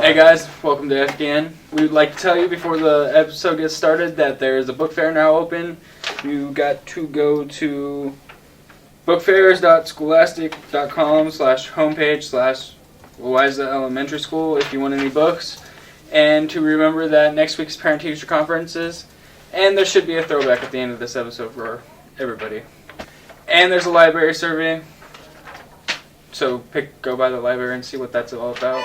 Hey guys, welcome to FDN. We would like to tell you before the episode gets started that there is a book fair now open. You got to go to bookfairs.scholastic.com/homepage/Louisa Elementary School if you want any books. And to remember that next week's parent-teacher conferences, and there should be a throwback at the end of this episode for everybody. And there's a library survey, so go by the library and see what that's all about.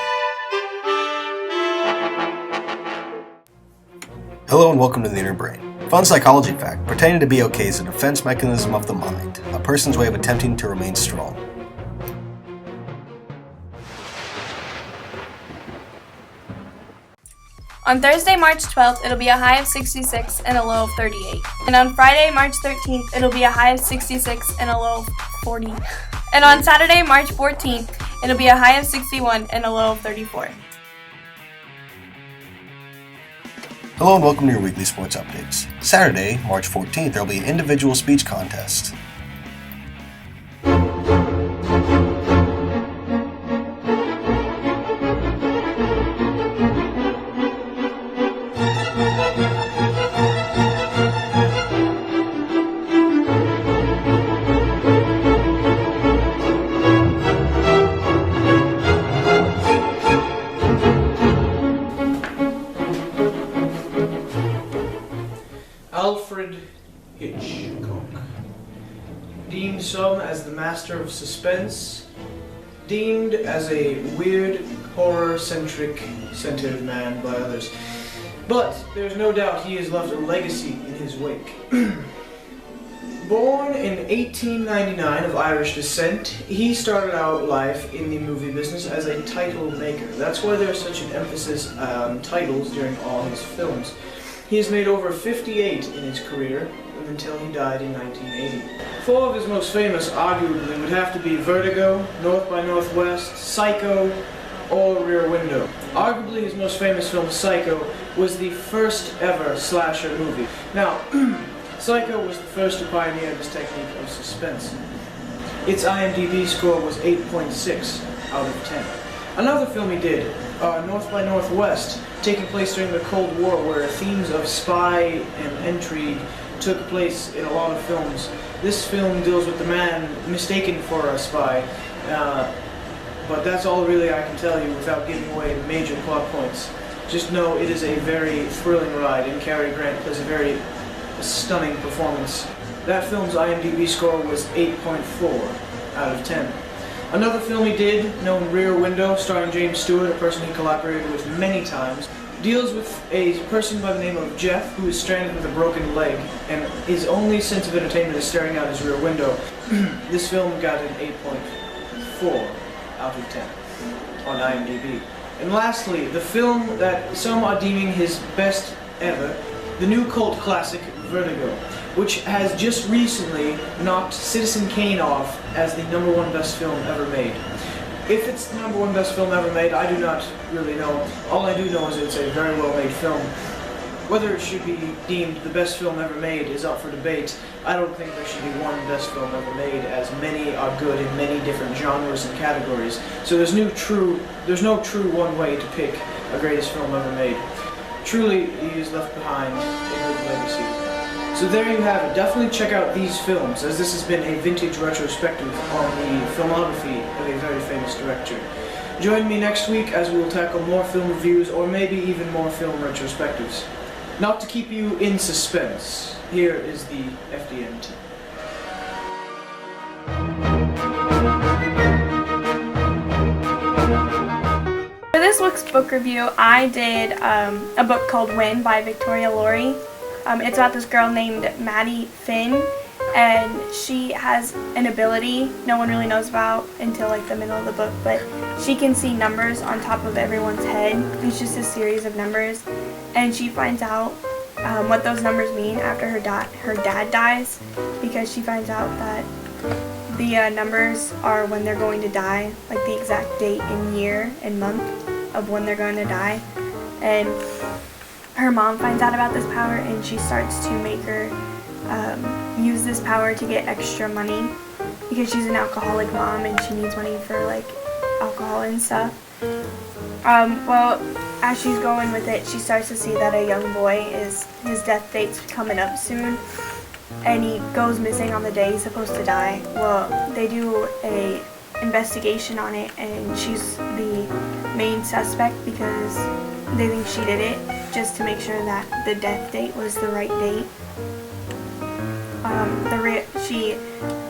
Hello and welcome to The Inner Brain. Fun psychology fact, pretending to be okay is a defense mechanism of the mind, a person's way of attempting to remain strong. On Thursday, March 12th, it'll be a high of 66 and a low of 38. And on Friday, March 13th, it'll be a high of 66 and a low of 40. And on Saturday, March 14th, it'll be a high of 61 and a low of 34. Hello and welcome to your weekly sports updates. Saturday, March 14th, there will be an individual speech contest. Alfred Hitchcock, deemed some as the master of suspense, deemed as a weird, horror-centric man by others. But there's no doubt he has left a legacy in his wake. Born in 1899 of Irish descent, he started out life in the movie business as a title maker. That's why there's such an emphasis on titles during all his films. He has made over 58 in his career, until he died in 1980. Four of his most famous, arguably, would have to be Vertigo, North by Northwest, Psycho, or Rear Window. Arguably his most famous film, Psycho, was the first ever slasher movie. Now, Psycho was the first to pioneer this technique of suspense. Its IMDb score was 8.6 out of 10. Another film he did, North by Northwest, taking place during the Cold War, where themes of spy and intrigue took place in a lot of films. This film deals with the man mistaken for a spy, but that's all really I can tell you without giving away major plot points. Just know it is a very thrilling ride, and Cary Grant plays a very stunning performance. That film's IMDb score was 8.4 out of 10. Another film he did, known Rear Window, starring James Stewart, a person he collaborated with many times, deals with a person by the name of Jeff who is stranded with a broken leg, and his only sense of entertainment is staring out his rear window. This film got an 8.4 out of 10 on IMDb. And lastly, the film that some are deeming his best ever, the new cult classic Vertigo, which has just recently knocked Citizen Kane off as the #1 best film ever made. If it's the #1 best film ever made, I do not really know. All I do know is it's a very well-made film. Whether it should be deemed the best film ever made is up for debate. I don't think there should be one best film ever made, as many are good in many different genres and categories. So there's no true one way to pick a greatest film ever made. Truly, he has left behind a good legacy. So there you have it. Definitely check out these films, as this has been a vintage retrospective on the filmography of a very famous director. Join me next week as we will tackle more film reviews, or maybe even more film retrospectives. Not to keep you in suspense, here is the FDN team. For this week's book review, I did a book called Win by Victoria Laurie. It's about this girl named Maddie Finn, and she has an ability no one really knows about until like the middle of the book, but she can see numbers on top of everyone's head. It's just a series of numbers, and she finds out what those numbers mean after her dad dies, because she finds out that the numbers are when they're going to die, like the exact date and year and month of when they're going to die. And her mom finds out about this power, and she starts to make her use this power to get extra money, because she's an alcoholic mom and she needs money for like alcohol and stuff. Well, as she's going with it, she starts to see that a young boy his death date's coming up soon, and he goes missing on the day he's supposed to die. Well, they do a investigation on it, and she's the main suspect because they think she did it, just to make sure that the death date was the right date. She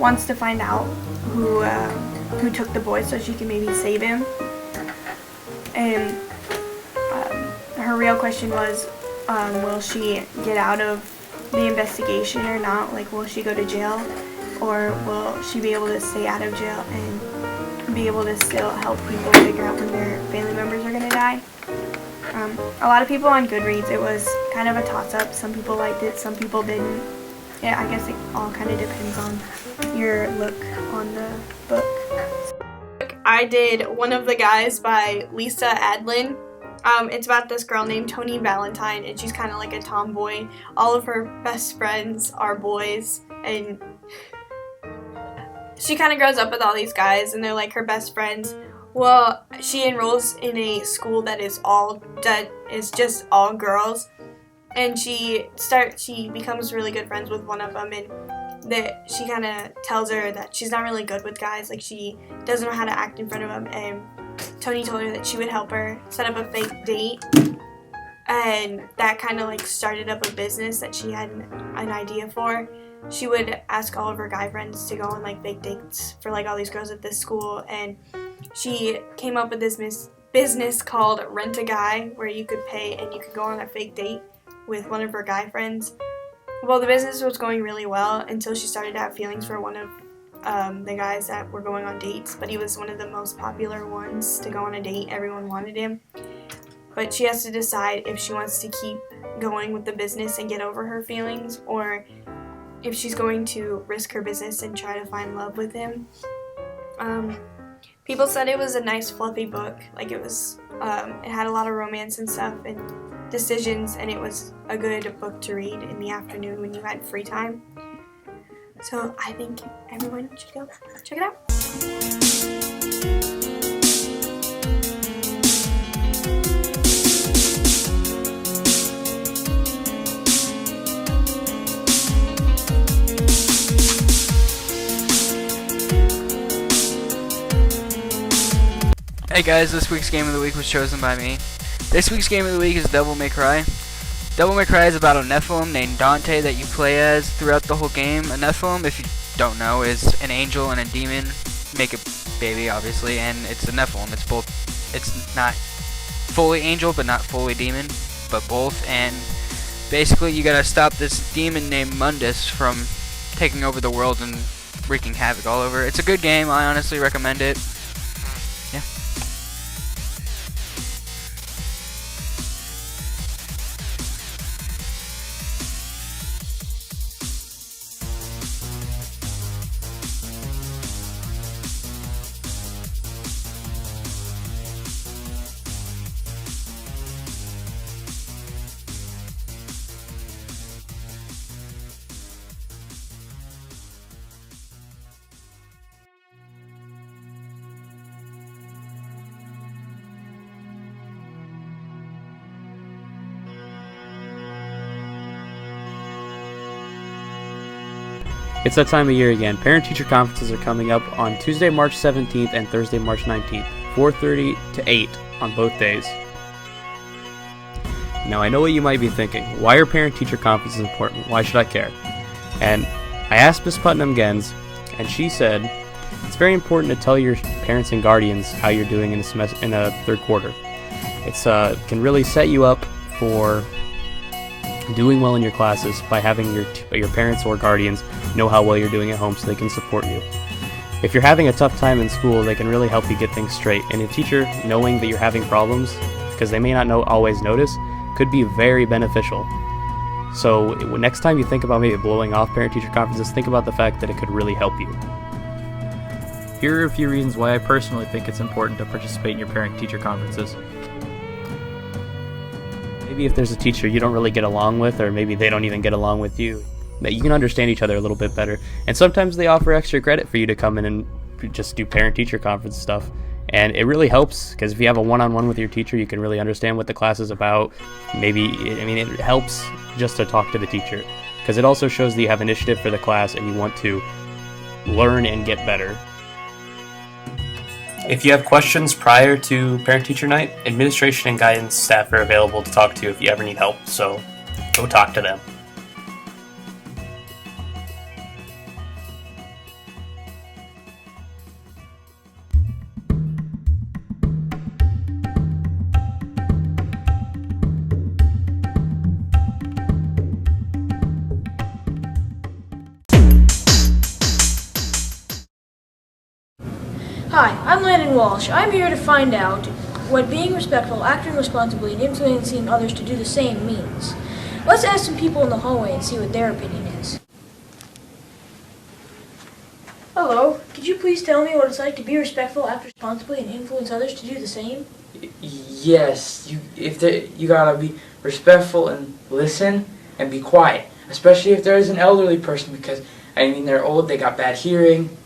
wants to find out who took the boy so she can maybe save him. And her real question was, will she get out of the investigation or not? Like, will she go to jail, or will she be able to stay out of jail and be able to still help people figure out when their family members are going to die? A lot of people on Goodreads, it was kind of a toss-up. Some people liked it, some people didn't. Yeah, I guess it all kind of depends on your look on the book. I did One of the Guys by Lisa Adlin. It's about this girl named Toni Valentine, and she's kind of like a tomboy. All of her best friends are boys, and she kind of grows up with all these guys, and they're like her best friends. Well, she enrolls in a school that is just all girls, and she becomes really good friends with one of them, and that she kind of tells her that she's not really good with guys, like she doesn't know how to act in front of them, and Toni told her that she would help her set up a fake date, and that kind of like started up a business that she had an idea for. She would ask all of her guy friends to go on like fake dates for like all these girls at this school, and she came up with this business called Rent a Guy, where you could pay and you could go on a fake date with one of her guy friends. Well, the business was going really well until she started to have feelings for one of the guys that were going on dates, but he was one of the most popular ones to go on a date. Everyone wanted him. But she has to decide if she wants to keep going with the business and get over her feelings, or if she's going to risk her business and try to find love with him. People said it was a nice fluffy book. Like it had a lot of romance and stuff and decisions, and it was a good book to read in the afternoon when you had free time. So I think everyone should go check it out. Hey guys, this week's game of the week was chosen by me. This week's game of the week is Devil May Cry. Devil May Cry is about a Nephilim named Dante that you play as throughout the whole game. A Nephilim, if you don't know, is an angel and a demon. Make a baby, obviously, and it's a Nephilim. It's both. It's not fully angel, but not fully demon, but both. And basically, you gotta stop this demon named Mundus from taking over the world and wreaking havoc all over. It's a good game. I honestly recommend it. Yeah. It's that time of year again. Parent-teacher conferences are coming up on Tuesday, March 17th and Thursday, March 19th, 4:30 to 8 on both days. Now, I know what you might be thinking. Why are parent-teacher conferences important? Why should I care? And I asked Miss Putnam-Gens, and she said, it's very important to tell your parents and guardians how you're doing in a third quarter. It's can really set you up for doing well in your classes by having your parents or guardians know how well you're doing at home so they can support you. If you're having a tough time in school, they can really help you get things straight, and a teacher knowing that you're having problems, because they may not always notice, could be very beneficial. So next time you think about maybe blowing off parent-teacher conferences, think about the fact that it could really help you. Here are a few reasons why I personally think it's important to participate in your parent-teacher conferences. Maybe if there's a teacher you don't really get along with, or maybe they don't even get along with you, that you can understand each other a little bit better. And sometimes they offer extra credit for you to come in and just do parent-teacher conference stuff. And it really helps because if you have a one-on-one with your teacher, you can really understand what the class is about. It helps just to talk to the teacher because it also shows that you have initiative for the class and you want to learn and get better. If you have questions prior to parent-teacher night, administration and guidance staff are available to talk to if you ever need help, so go talk to them. Hi, I'm Landon Walsh. I'm here to find out what being respectful, acting responsibly, and influencing others to do the same means. Let's ask some people in the hallway and see what their opinion is. Hello, could you please tell me what it's like to be respectful, act responsibly, and influence others to do the same? Yes, you gotta be respectful and listen and be quiet, especially if there is an elderly person because they're old, they got bad hearing.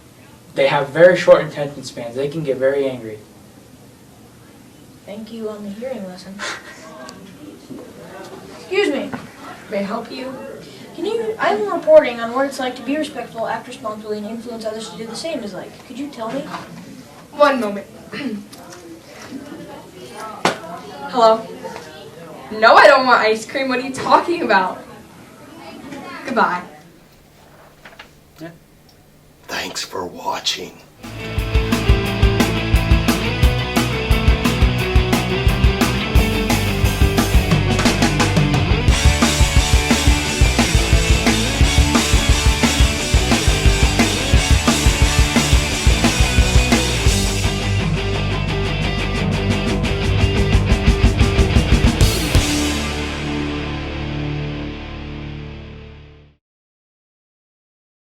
They have very short attention spans. They can get very angry. Thank you on the hearing lesson. Excuse me. May I help you? I'm reporting on what it's like to be respectful, act responsibly, and influence others to do the same is like. Could you tell me? One moment. Hello? No, I don't want ice cream. What are you talking about? Goodbye. Thanks for watching.